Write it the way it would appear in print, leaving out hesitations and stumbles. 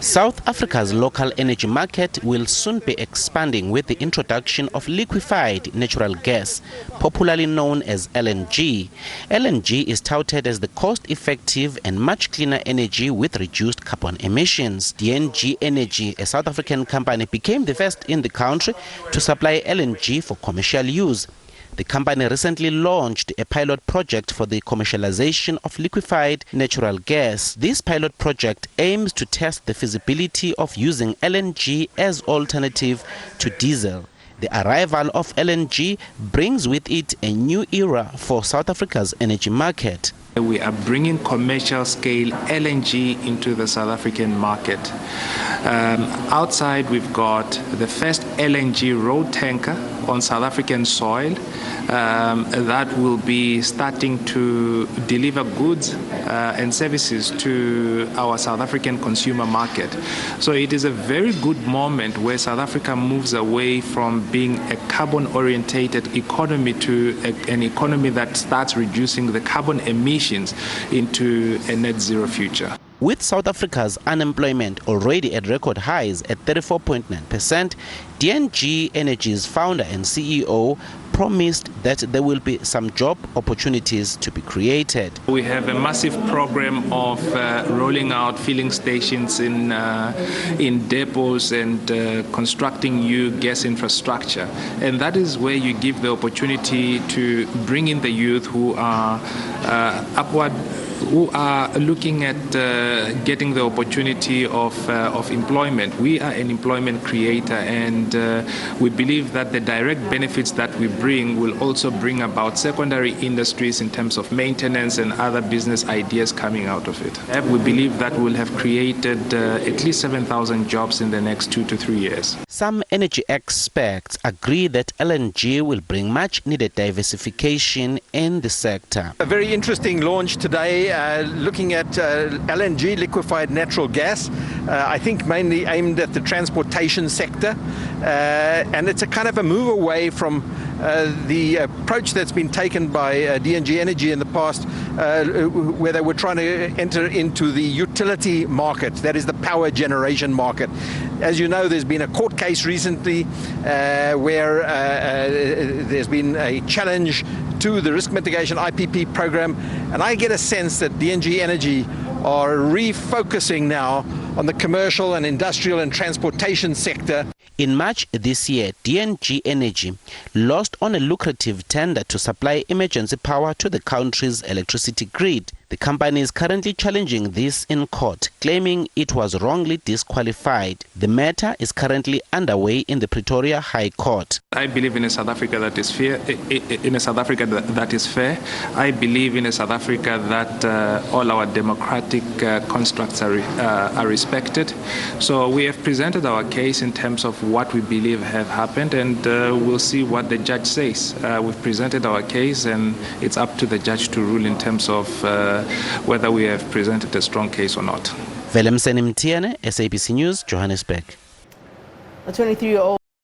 South Africa's local energy market will soon be expanding with the introduction of liquefied natural gas, popularly known as LNG. LNG is touted as the cost-effective and much cleaner energy with reduced carbon emissions. DNG Energy, a South African company, became the first in the country to supply LNG for commercial use. The company recently launched a pilot project for the commercialization of liquefied natural gas. This pilot project aims to test the feasibility of using LNG as alternative to diesel. The arrival of LNG brings with it a new era for South Africa's energy market. We are bringing commercial scale LNG into the South African market. Outside, we've got the first LNG road tanker on South African soil that will be starting to deliver goods and services to our South African consumer market. So it is a very good moment where South Africa moves away from being a carbon-orientated economy to an economy that starts reducing the carbon emissions into a net zero future. With South Africa's unemployment already at record highs at 34.9%, DNG Energy's founder and CEO promised that there will be some job opportunities to be created. We have a massive program of rolling out filling stations in depots and constructing new gas infrastructure. And that is where you give the opportunity to bring in the youth who are looking at getting the opportunity of employment. We are an employment creator, and we believe that the direct benefits that we bring will also bring about secondary industries in terms of maintenance and other business ideas coming out of it. We believe that we'll have created at least 7,000 jobs in the next 2 to 3 years. Some energy experts agree that LNG will bring much needed diversification in the sector. A very interesting launch today, looking at LNG, liquefied natural gas, I think mainly aimed at the transportation sector, and it's a kind of a move away from the approach that's been taken by DNG Energy in the past, where they were trying to enter into the utility market, that is the power generation market. As you know, there's been a court case recently where there's been a challenge to the risk mitigation IPP program, and I get a sense that DNG Energy are refocusing now on the commercial and industrial and transportation sector. In March this year, DNG Energy lost on a lucrative tender to supply emergency power to the country's electricity grid. The company is currently challenging this in court, claiming it was wrongly disqualified. The matter is currently underway in the Pretoria High Court. I believe in a South Africa that is fair. I believe in a South Africa that all our democratic constructs are respected. So we have presented our case in terms of what we believe have happened, and we'll see what the judge says. We've presented our case, and it's up to the judge to rule in terms of whether we have presented a strong case or not. Velemseni Mtiene, SABC News, Johannesburg. A 23-year-old